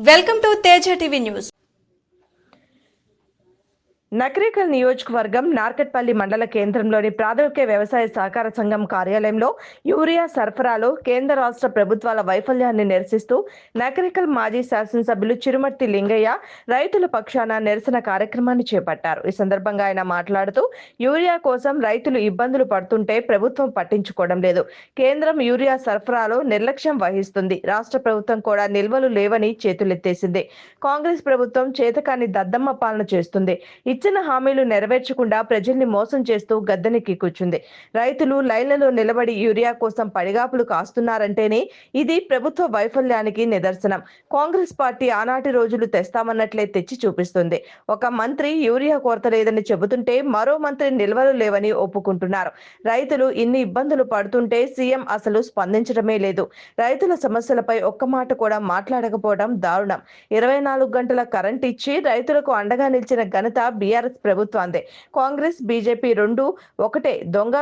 Welcome to Teja TV news. Nakrekal నియోజకవర్గం నార్కట్పల్లి మండల కేంద్రంలోని ప్రాథమిక వ్యవసాయ సహకార సంఘం కార్యాలయంలో యూరియా సరఫరాలో కేంద్ర రాష్ట్ర ప్రభుత్వాల వైఫల్యాన్ని నిరసిస్తూ నకరేకల్ మాజీ శాసనసభ్యులు చిరుమర్తి లింగయ్య రైతుల పక్షాన నిరసన కార్యక్రమాన్ని చేపట్టారు. ఈ సందర్భంగా ఆయన మాట్లాడుతూ యూరియా కోసం రైతులు ఇబ్బందులు పడుతుంటే ప్రభుత్వం పట్టించుకోవడం లేదు. కేంద్రం యూరియా సరఫరాలో నిర్లక్ష్యం వహిస్తుంది. రాష్ట్ర ప్రభుత్వం కూడా నిల్వలు లేవని చేతులెత్తేసింది. కాంగ్రెస్ ప్రభుత్వం చేతకాని దద్దమ్మ పాలన చేస్తుంది. ఇచ్చిన హామీలు నెరవేర్చకుండా ప్రజల్ని మోసం చేస్తూ గద్దెనెక్కి కూర్చుంది. రైతులు లైన్లలో నిలబడి యూరియా కోసం పడిగాపులు కాస్తున్నారంటేనే ఇది ప్రభుత్వ వైఫల్యానికి నిదర్శనం. కాంగ్రెస్ పార్టీ ఆనాటి రోజులు తెస్తామన్నట్లే తెచ్చి చూపిస్తుంది. ఒక మంత్రి యూరియా కొరత లేదని చెబుతుంటే మరో మంత్రి నిల్వలు లేవని ఒప్పుకుంటున్నారు. రైతులు ఇన్ని ఇబ్బందులు పడుతుంటే సీఎం అసలు స్పందించడమే లేదు. రైతుల సమస్యలపై ఒక్క మాట కూడా మాట్లాడకపోవడం దారుణం. 24 గంటల కరెంట్ ఇచ్చి రైతులకు అండగా నిలిచిన ఘనత బీఆర్ఎస్ ప్రభుత్వాందే. కాంగ్రెస్ బీజేపీ రెండు ఒకటే. దొంగ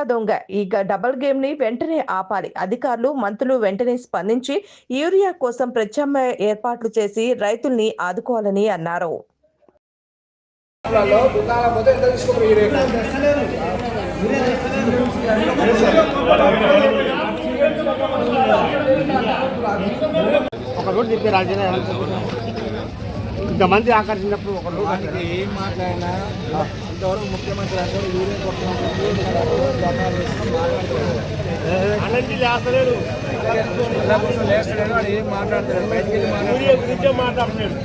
ఈ డబుల్ గేమ్ ని వెంటనే ఆపాలి. అధికారులు మంత్రులు వెంటనే స్పందించి యూరియా కోసం ప్రత్యామ్నాయ ఏర్పాట్లు చేసి రైతుల్ని ఆదుకోవాలని అన్నారు. ఇంతమంది ఆకర్షించినప్పుడు ఒక ఏం మాట్లాడినా ఇంతవరకు ముఖ్యమంత్రి అందరూ యూరియా కోసం లేస్తలేడు. వాడు ఏం మాట్లాడతాడు? బయటికి వెళ్ళి మాట్లాడుతున్నాడు.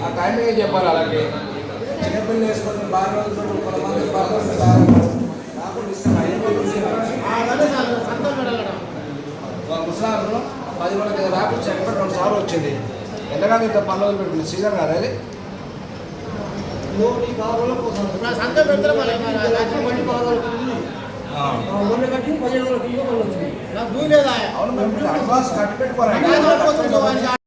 ఆ టైమింగ్ చెప్పాలి. అలాగే చిన్నపిల్లలు వేసుకుంటే బాగా రోజులు ముసలాంలో 10 మంది రాకుండా చెక్కబెట్టి 2 సార్లు వచ్చింది. ఎంతగానో ఇంత పనులు పెట్టుకుంది. సీజన్ కాదు అది. అవును, అడ్వాన్స్ కట్టి పెట్టుకోవాలి.